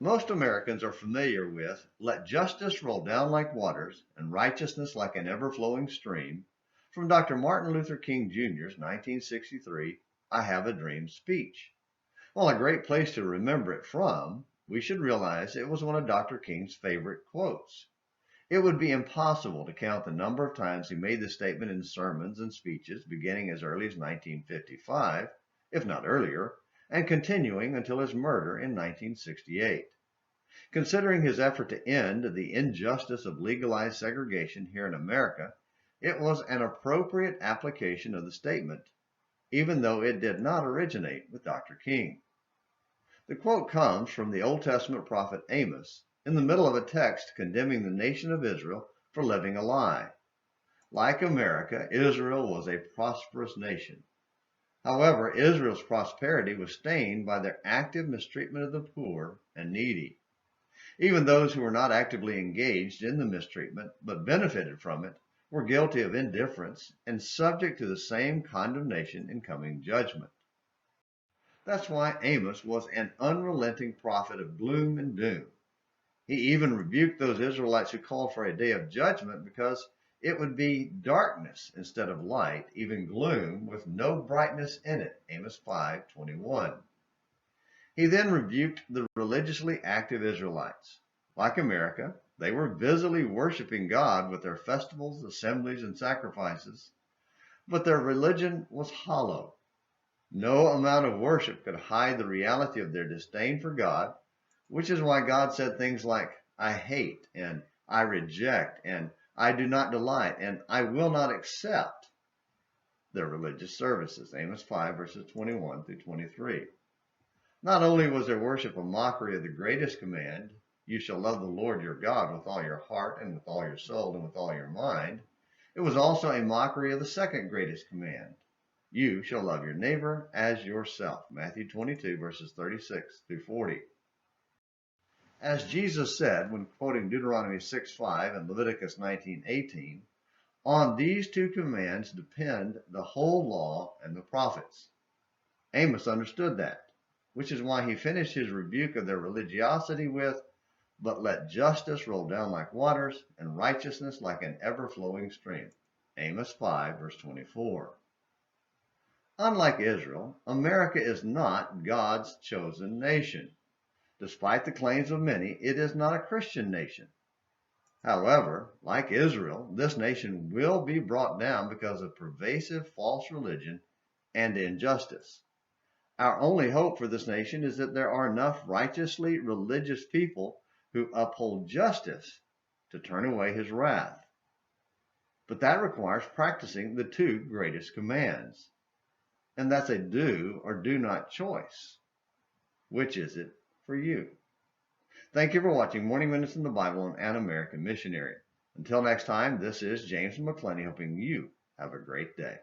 Most Americans are familiar with "Let justice roll down like waters and righteousness like an ever-flowing stream" from Dr. Martin Luther King Jr.'s 1963 "I Have a Dream" speech. While a great place to remember it from, we should realize it was one of Dr. King's favorite quotes. It would be impossible to count the number of times he made this statement in sermons and speeches beginning as early as 1955, if not earlier, and continuing until his murder in 1968. Considering his effort to end the injustice of legalized segregation here in America, it was an appropriate application of the statement, even though it did not originate with Dr. King. The quote comes from the Old Testament prophet Amos, in the middle of a text condemning the nation of Israel for living a lie. Like America, Israel was a prosperous nation. However, Israel's prosperity was stained by their active mistreatment of the poor and needy. Even those who were not actively engaged in the mistreatment but benefited from it were guilty of indifference and subject to the same condemnation in coming judgment. That's why Amos was an unrelenting prophet of gloom and doom. He even rebuked those Israelites who called for a day of judgment because it would be darkness instead of light, even gloom with no brightness in it, Amos 5:21. He then rebuked the religiously active Israelites. Like America, they were busily worshiping God with their festivals, assemblies, and sacrifices, but their religion was hollow. No amount of worship could hide the reality of their disdain for God, which is why God said things like, "I hate," and "I reject," and "I do not delight," and "I will not accept" their religious services, Amos 5 verses 21 through 23. Not only was their worship a mockery of the greatest command, "You shall love the Lord your God with all your heart and with all your soul and with all your mind," it was also a mockery of the second greatest command, "You shall love your neighbor as yourself," Matthew 22 verses 36 through 40. As Jesus said when quoting Deuteronomy 6:5 and Leviticus 19:18, on these two commands depend the whole law and the prophets. Amos understood that, which is why he finished his rebuke of their religiosity with, "But let justice roll down like waters and righteousness like an ever-flowing stream," Amos 5 verse 24. Unlike Israel, America is not God's chosen nation. Despite the claims of many, it is not a Christian nation. However, like Israel, this nation will be brought down because of pervasive false religion and injustice. Our only hope for this nation is that there are enough righteously religious people who uphold justice to turn away his wrath. But that requires practicing the two greatest commands. And that's a do or do not choice. Which is it for you? Thank you for watching Morning Minutes in the Bible and An American Missionary. Until next time, this is James McClenny hoping you have a great day.